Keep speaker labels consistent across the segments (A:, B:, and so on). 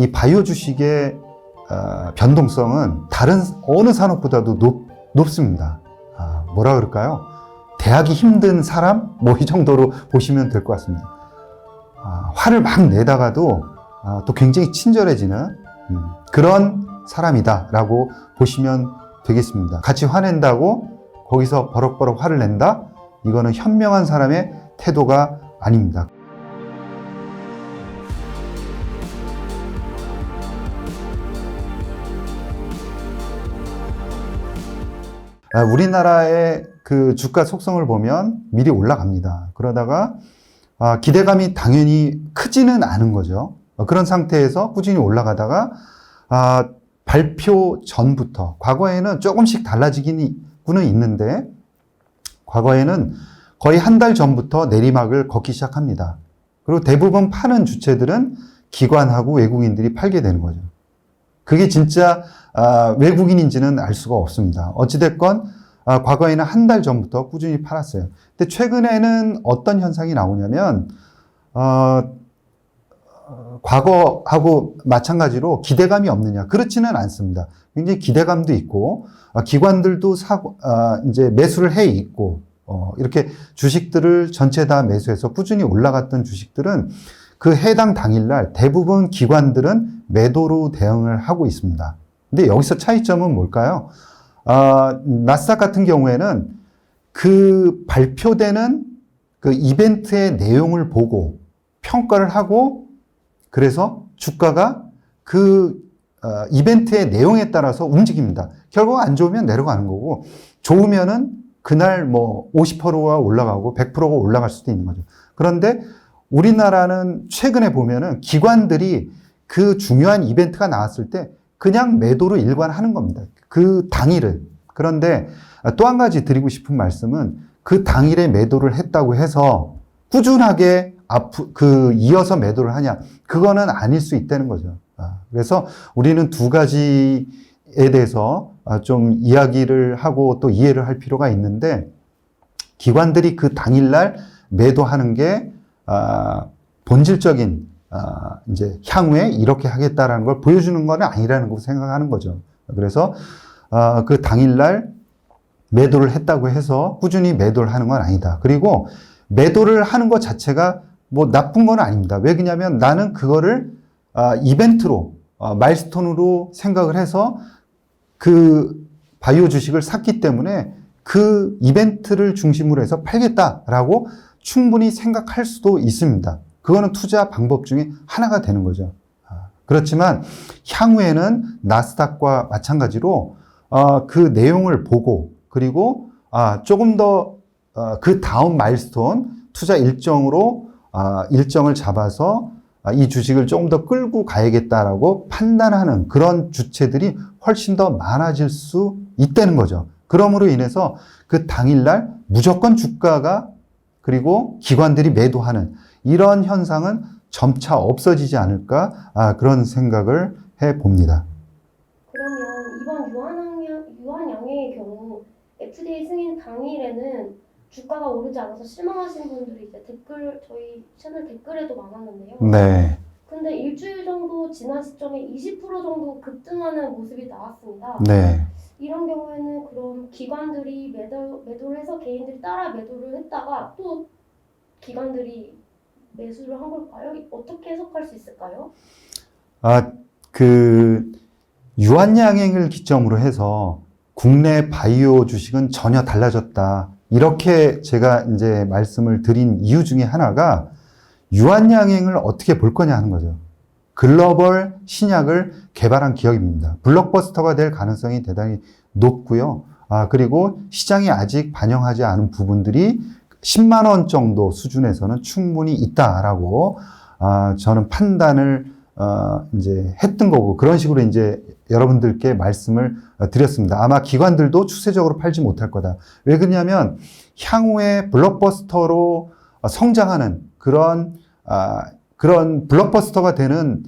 A: 이 바이오 주식의 변동성은 다른 어느 산업보다도 높습니다. 뭐라 그럴까요? 대하기 힘든 사람? 뭐 이 정도로 보시면 될 것 같습니다. 화를 막 내다가도 또 굉장히 친절해지는 그런 사람이다라고 보시면 되겠습니다. 같이 화낸다고 거기서 버럭버럭 화를 낸다? 이거는 현명한 사람의 태도가 아닙니다. 우리나라의 그 주가 속성을 보면 미리 올라갑니다. 그러다가 기대감이 당연히 크지는 않은 거죠. 그런 상태에서 꾸준히 올라가다가 발표 전부터, 과거에는 조금씩 달라지기는 있는데 과거에는 거의 한 달 전부터 내리막을 걷기 시작합니다. 그리고 대부분 파는 주체들은 기관하고 외국인들이 팔게 되는 거죠. 그게 진짜 외국인인지는 알 수가 없습니다. 어찌됐건 과거에는 한 달 전부터 꾸준히 팔았어요. 근데 최근에는 어떤 현상이 나오냐면 과거하고 마찬가지로 기대감이 없느냐? 그렇지는 않습니다. 굉장히 기대감도 있고 기관들도 이제 매수를 해 있고 이렇게 주식들을 전체 다 매수해서 꾸준히 올라갔던 주식들은 그 해당 당일날 대부분 기관들은 매도로 대응을 하고 있습니다. 근데 여기서 차이점은 뭘까요? 나스닥 같은 경우에는 그 발표되는 그 이벤트의 내용을 보고 평가를 하고 그래서 주가가 그 이벤트의 내용에 따라서 움직입니다. 결국 안 좋으면 내려가는 거고 좋으면은 그날 뭐 50%가 올라가고 100%가 올라갈 수도 있는 거죠. 그런데 우리나라는 최근에 보면은 기관들이 그 중요한 이벤트가 나왔을 때 그냥 매도로 일관하는 겁니다. 그 당일을. 그런데 또 한 가지 드리고 싶은 말씀은 그 당일에 매도를 했다고 해서 꾸준하게 이어서 매도를 하냐? 그거는 아닐 수 있다는 거죠. 그래서 우리는 두 가지에 대해서 좀 이야기를 하고 또 이해를 할 필요가 있는데 기관들이 그 당일날 매도하는 게 본질적인 이제 향후에 이렇게 하겠다라는 걸 보여주는 건 아니라는 걸 생각하는 거죠. 그래서 그 당일날 매도를 했다고 해서 꾸준히 매도를 하는 건 아니다. 그리고 매도를 하는 것 자체가 뭐 나쁜 건 아닙니다. 왜 그러냐면 나는 그거를 이벤트로 마일스톤으로 생각을 해서 그 바이오 주식을 샀기 때문에 그 이벤트를 중심으로 해서 팔겠다라고 충분히 생각할 수도 있습니다. 그거는 투자 방법 중에 하나가 되는 거죠. 그렇지만 향후에는 나스닥과 마찬가지로 그 내용을 보고 그리고 조금 더 그 다음 마일스톤 투자 일정을 잡아서 이 주식을 조금 더 끌고 가야겠다라고 판단하는 그런 주체들이 훨씬 더 많아질 수 있다는 거죠. 그러므로 인해서 그 당일날 무조건 주가가 그리고 기관들이 매도하는 이런 현상은 점차 없어지지 않을까 그런 생각을 해봅니다.
B: 그러면 이번 유한양행의 경우 FDA 승인 당일에는 주가가 오르지 않아서 실망하신 분들이 이제 저희 채널 댓글에도 많았는데요.
A: 네.
B: 근데 일주일 정도 지난 시점에 20% 정도 급등하는 모습이 나왔습니다.
A: 네.
B: 이런 경우에는 그럼 기관들이 매도를 해서 개인들이 따라 매도를 했다가 또 기관들이 매수를 한 걸까요? 어떻게 해석할 수 있을까요?
A: 유한양행을 기점으로 해서 국내 바이오 주식은 전혀 달라졌다. 이렇게 제가 이제 말씀을 드린 이유 중에 하나가 유한양행을 어떻게 볼 거냐 하는 거죠. 글로벌 신약을 개발한 기업입니다. 블록버스터가 될 가능성이 대단히 높고요. 그리고 시장이 아직 반영하지 않은 부분들이 10만 원 정도 수준에서는 충분히 있다라고 저는 판단을 이제 했던 거고 그런 식으로 이제 여러분들께 말씀을 드렸습니다. 아마 기관들도 추세적으로 팔지 못할 거다. 왜 그러냐면 향후에 블록버스터로 성장하는 그런 블록버스터가 되는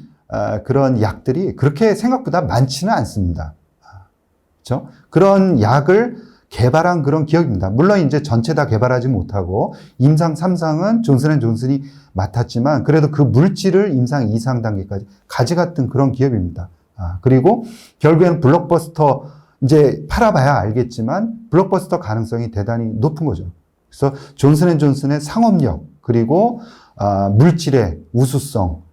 A: 그런 약들이 그렇게 생각보다 많지는 않습니다. 그렇죠? 그런 약을 개발한 그런 기업입니다. 물론 이제 전체 다 개발하지 못하고 임상 3상은 존슨앤존슨이 맡았지만 그래도 그 물질을 임상 2상 단계까지 가져갔던 그런 기업입니다. 그리고 결국에는 블록버스터 이제 팔아봐야 알겠지만 블록버스터 가능성이 대단히 높은 거죠. 그래서 존슨앤존슨의 상업력 그리고 물질의 우수성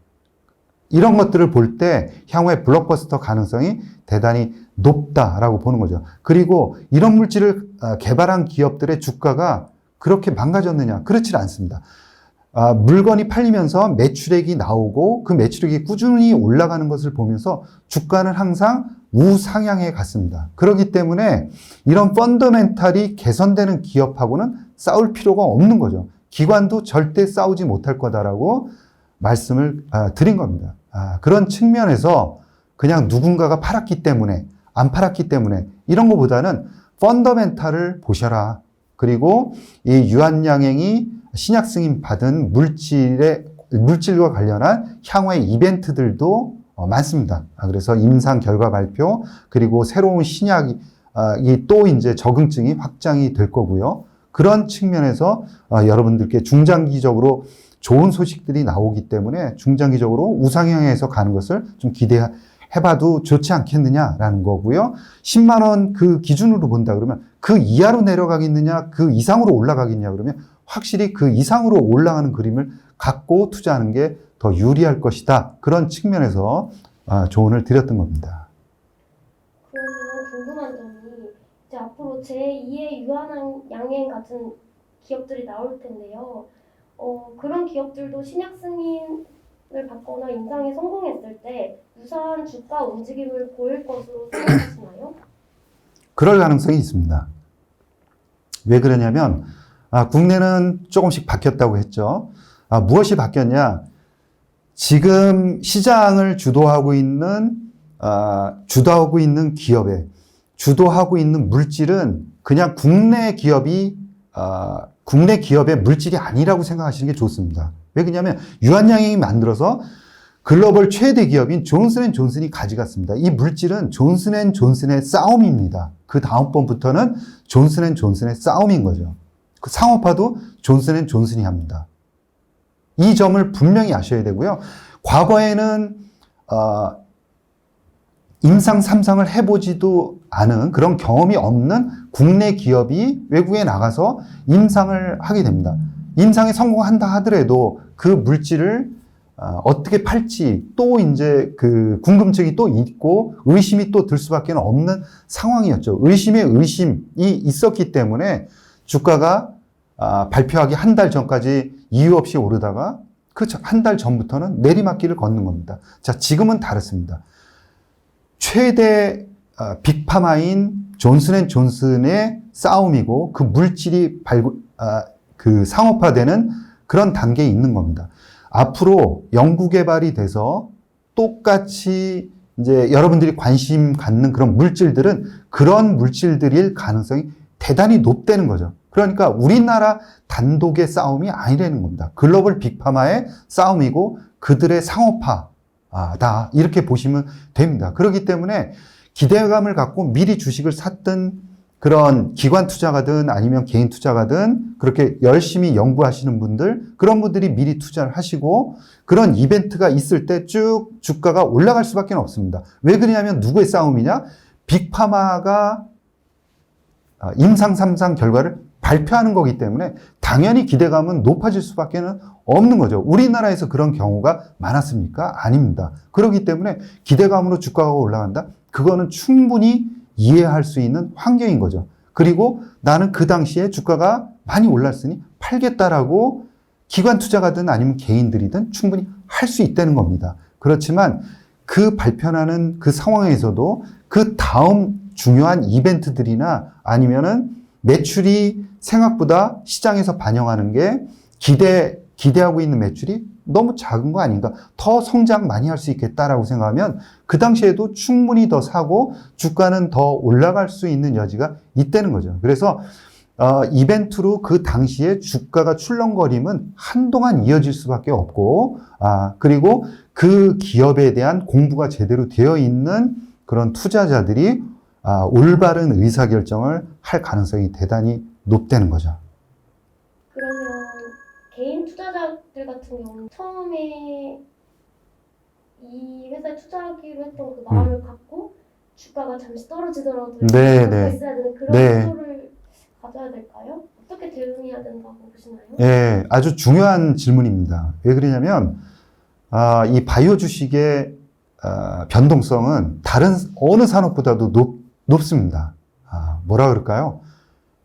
A: 이런 것들을 볼 때 향후에 블록버스터 가능성이 대단히 높다라고 보는 거죠. 그리고 이런 물질을 개발한 기업들의 주가가 그렇게 망가졌느냐? 그렇지 않습니다. 물건이 팔리면서 매출액이 나오고 그 매출액이 꾸준히 올라가는 것을 보면서 주가는 항상 우상향에 갔습니다. 그렇기 때문에 이런 펀더멘탈이 개선되는 기업하고는 싸울 필요가 없는 거죠. 기관도 절대 싸우지 못할 거다라고 말씀을 드린 겁니다. 그런 측면에서 그냥 누군가가 팔았기 때문에 안 팔았기 때문에 이런 것보다는 펀더멘탈을 보셔라. 그리고 이 유한양행이 신약 승인 받은 물질과 관련한 향후의 이벤트들도 많습니다. 그래서 임상 결과 발표 그리고 새로운 신약이 또 이제 적응증이 확장이 될 거고요. 그런 측면에서 여러분들께 중장기적으로 좋은 소식들이 나오기 때문에 중장기적으로 우상향해서 가는 것을 좀 기대해봐도 좋지 않겠느냐라는 거고요. 10만 원 그 기준으로 본다 그러면 그 이하로 내려가겠느냐, 그 이상으로 올라가겠냐 그러면 확실히 그 이상으로 올라가는 그림을 갖고 투자하는 게 더 유리할 것이다. 그런 측면에서 조언을 드렸던 겁니다.
B: 그러면 궁금한 점이 이제 앞으로 제2의 유한양행 같은 기업들이 나올 텐데요. 그런 기업들도 신약 승인을 받거나 임상에 성공했을 때 유사한 주가 움직임을 보일 것으로 생각하시나요?
A: 그럴 가능성이 있습니다. 왜 그러냐면 국내는 조금씩 바뀌었다고 했죠. 무엇이 바뀌었냐? 지금 시장을 주도하고 있는 기업에 주도하고 있는 물질은 그냥 국내 기업의 물질이 아니라고 생각하시는 게 좋습니다. 왜 그러냐면 유한양행이 만들어서 글로벌 최대 기업인 존슨앤존슨이 가져갔습니다. 이 물질은 존슨앤존슨의 싸움입니다. 그 다음번부터는 존슨앤존슨의 싸움인 거죠. 그 상업화도 존슨앤존슨이 합니다. 이 점을 분명히 아셔야 되고요. 과거에는 임상 3상을 해보지도 않은 그런 경험이 없는 국내 기업이 외국에 나가서 임상을 하게 됩니다. 임상에 성공한다 하더라도 그 물질을 어떻게 팔지 또 이제 그 궁금증이 또 있고 의심이 또 들 수밖에 없는 상황이었죠. 의심에 의심이 있었기 때문에 주가가 발표하기 한 달 전까지 이유 없이 오르다가 그 한 달 전부터는 내리막길을 걷는 겁니다. 자, 지금은 다릅니다. 최대 빅파마인 존슨앤존슨의 싸움이고 그 물질이 그 상업화되는 그런 단계에 있는 겁니다. 앞으로 연구 개발이 돼서 똑같이 이제 여러분들이 관심 갖는 그런 물질들은 그런 물질들일 가능성이 대단히 높다는 거죠. 그러니까 우리나라 단독의 싸움이 아니라는 겁니다. 글로벌 빅파마의 싸움이고 그들의 상업화다. 이렇게 보시면 됩니다. 그렇기 때문에 기대감을 갖고 미리 주식을 샀던 그런 기관 투자가든 아니면 개인 투자가든 그렇게 열심히 연구하시는 분들, 그런 분들이 미리 투자를 하시고 그런 이벤트가 있을 때 쭉 주가가 올라갈 수밖에 없습니다. 왜 그러냐면 누구의 싸움이냐? 빅파마가 임상 3상 결과를 발표하는 거기 때문에 당연히 기대감은 높아질 수밖에 없는 거죠. 우리나라에서 그런 경우가 많았습니까? 아닙니다. 그렇기 때문에 기대감으로 주가가 올라간다? 그거는 충분히 이해할 수 있는 환경인 거죠. 그리고 나는 그 당시에 주가가 많이 올랐으니 팔겠다라고 기관 투자가든 아니면 개인들이든 충분히 할 수 있다는 겁니다. 그렇지만 그 발표하는 그 상황에서도 그 다음 중요한 이벤트들이나 아니면은 매출이 생각보다 시장에서 반영하는 게 기대하고 있는 매출이 너무 작은 거 아닌가? 더 성장 많이 할 수 있겠다라고 생각하면 그 당시에도 충분히 더 사고 주가는 더 올라갈 수 있는 여지가 있다는 거죠. 그래서 이벤트로 그 당시에 주가가 출렁거림은 한동안 이어질 수밖에 없고, 그리고 그 기업에 대한 공부가 제대로 되어 있는 그런 투자자들이 올바른 의사결정을 할 가능성이 대단히 높다는 거죠.
B: 그러면 개인 투자자들 같은 경우는 처음에 이 회사에 투자하기로 했던 그 마음을 갖고 주가가 잠시 떨어지더라도
A: 네,
B: 갖고
A: 네.
B: 있어야 되는 그런
A: 네.
B: 구조를 가져야 될까요? 어떻게 대응해야 된다고 보시나요?
A: 예, 아주 중요한 질문입니다. 왜 그러냐면, 이 바이오 주식의 변동성은 다른 어느 산업보다도 높습니다. 뭐라 그럴까요?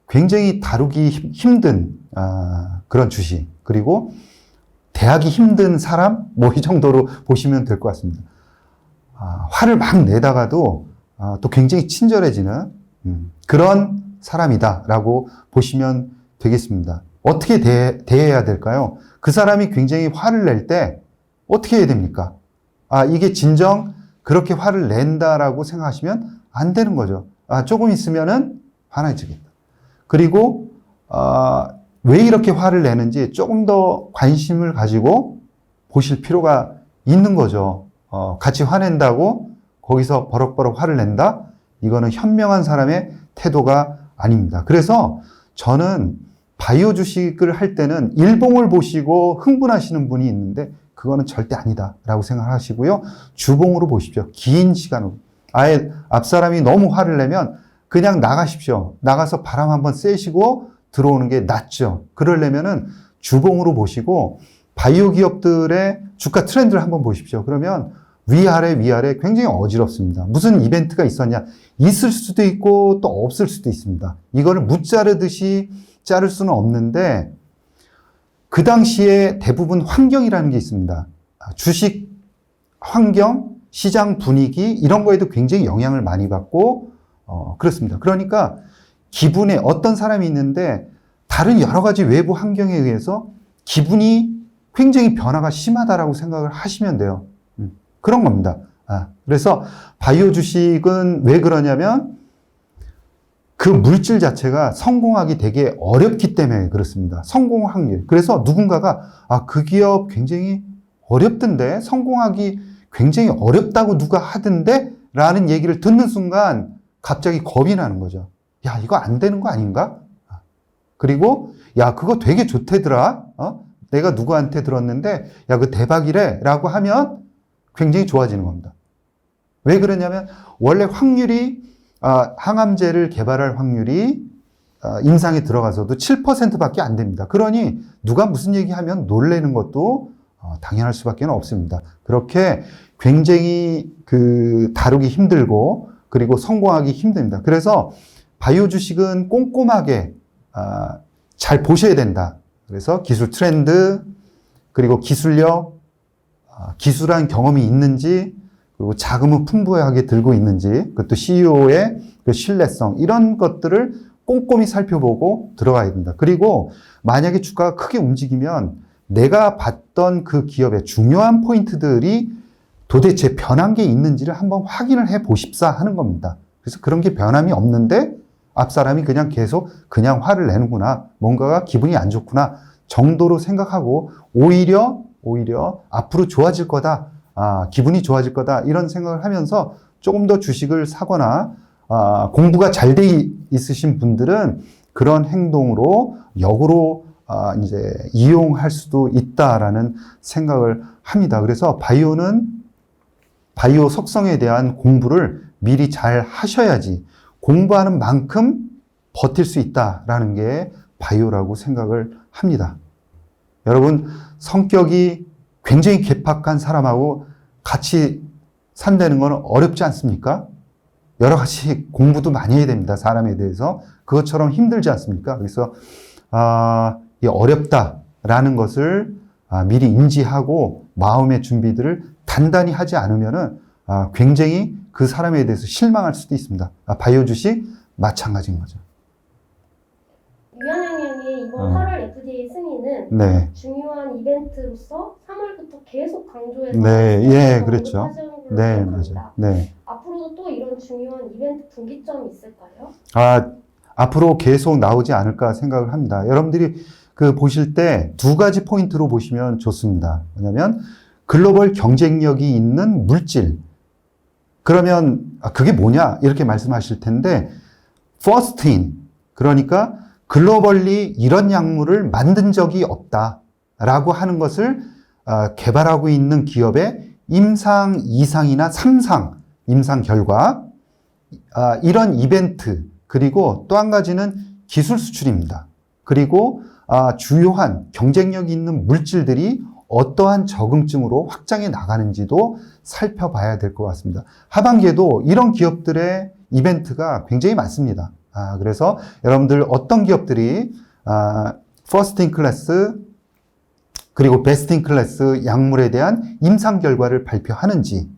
A: 굉장히 다루기 힘든 그런 주식, 그리고 대하기 힘든 사람, 뭐 이 정도로 보시면 될 것 같습니다. 화를 막 내다가도 또 굉장히 친절해지는 그런 사람이다라고 보시면 되겠습니다. 어떻게 대해야 될까요? 그 사람이 굉장히 화를 낼 때 어떻게 해야 됩니까? 이게 진정 그렇게 화를 낸다라고 생각하시면 안 되는 거죠. 조금 있으면은 화나지겠다. 그리고 왜 이렇게 화를 내는지 조금 더 관심을 가지고 보실 필요가 있는 거죠. 같이 화낸다고 거기서 버럭버럭 화를 낸다? 이거는 현명한 사람의 태도가 아닙니다. 그래서 저는 바이오 주식을 할 때는 일봉을 보시고 흥분하시는 분이 있는데 그거는 절대 아니다라고 생각하시고요. 주봉으로 보십시오. 긴 시간으로. 아예 앞사람이 너무 화를 내면 그냥 나가십시오. 나가서 바람 한번 쐬시고 들어오는 게 낫죠. 그러려면은 주봉으로 보시고 바이오 기업들의 주가 트렌드를 한번 보십시오. 그러면 위아래 굉장히 어지럽습니다. 무슨 이벤트가 있었냐? 있을 수도 있고 또 없을 수도 있습니다. 이거를 무자르듯이 자를 수는 없는데 그 당시에 대부분 환경이라는 게 있습니다. 주식 환경, 시장 분위기 이런 거에도 굉장히 영향을 많이 받고 그렇습니다. 그러니까 기분에 어떤 사람이 있는데 다른 여러 가지 외부 환경에 의해서 기분이 굉장히 변화가 심하다라고 생각을 하시면 돼요. 그런 겁니다. 그래서 바이오 주식은 왜 그러냐면 그 물질 자체가 성공하기 되게 어렵기 때문에 그렇습니다. 성공 확률. 그래서 누군가가 그 기업 굉장히 어렵던데 성공하기 굉장히 어렵다고 누가 하던데 라는 얘기를 듣는 순간 갑자기 겁이 나는 거죠. 야, 이거 안 되는 거 아닌가? 그리고 야, 그거 되게 좋대더라. 내가 누구한테 들었는데 야, 그거 대박이래 라고 하면 굉장히 좋아지는 겁니다. 왜 그러냐면 원래 확률이 항암제를 개발할 확률이 임상에 들어가서도 7%밖에 안 됩니다. 그러니 누가 무슨 얘기하면 놀라는 것도 당연할 수밖에 없습니다. 그렇게 굉장히 다루기 힘들고 그리고 성공하기 힘듭니다. 그래서 바이오 주식은 꼼꼼하게 잘 보셔야 된다. 그래서 기술 트렌드 그리고 기술력, 기술한 경험이 있는지 그리고 자금을 풍부하게 들고 있는지 그것도 CEO의 그 신뢰성 이런 것들을 꼼꼼히 살펴보고 들어가야 된다. 그리고 만약에 주가가 크게 움직이면 내가 봤던 그 기업의 중요한 포인트들이 도대체 변한 게 있는지를 한번 확인을 해 보십사 하는 겁니다. 그래서 그런 게 변함이 없는데 앞사람이 그냥 계속 그냥 화를 내는구나. 뭔가가 기분이 안 좋구나. 정도로 생각하고 오히려 앞으로 좋아질 거다. 기분이 좋아질 거다. 이런 생각을 하면서 조금 더 주식을 사거나 공부가 잘 돼 있으신 분들은 그런 행동으로 역으로 이제 이용할 수도 있다라는 생각을 합니다. 그래서 바이오 속성에 대한 공부를 미리 잘 하셔야지 공부하는 만큼 버틸 수 있다라는 게 바이오라고 생각을 합니다. 여러분, 성격이 굉장히 괴팍한 사람하고 같이 산다는 건 어렵지 않습니까? 여러 가지 공부도 많이 해야 됩니다. 사람에 대해서. 그것처럼 힘들지 않습니까? 그래서 이 어렵다라는 것을 미리 인지하고 마음의 준비들을 단단히 하지 않으면은 굉장히 그 사람에 대해서 실망할 수도 있습니다. 바이오 주식 마찬가지인 거죠.
B: 유한양양의 이번 8월 FDA 승인은
A: 네.
B: 중요한 이벤트로서 3월부터 계속 강조해서
A: 네, 그렇죠.
B: 걸로
A: 네,
B: 기억합니다.
A: 맞아요. 네.
B: 앞으로도 또 이런 중요한 이벤트 분기점이 있을까요?
A: 앞으로 계속 나오지 않을까 생각을 합니다. 여러분들이 보실 때 두 가지 포인트로 보시면 좋습니다. 뭐냐면 글로벌 경쟁력이 있는 물질. 그러면 그게 뭐냐? 이렇게 말씀하실 텐데, first in, 그러니까 글로벌리 이런 약물을 만든 적이 없다라고 하는 것을 개발하고 있는 기업의 임상 2상이나 3상 임상 결과, 이런 이벤트, 그리고 또 한 가지는 기술 수출입니다. 그리고 주요한 경쟁력 있는 물질들이 어떠한 적응증으로 확장해 나가는지도 살펴봐야 될 것 같습니다. 하반기에도 이런 기업들의 이벤트가 굉장히 많습니다. 그래서 여러분들 어떤 기업들이 퍼스트 인 클래스 그리고 베스트 인 클래스 약물에 대한 임상 결과를 발표하는지,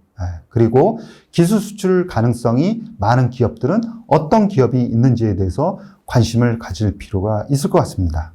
A: 그리고 기술 수출 가능성이 많은 기업들은 어떤 기업이 있는지에 대해서 관심을 가질 필요가 있을 것 같습니다.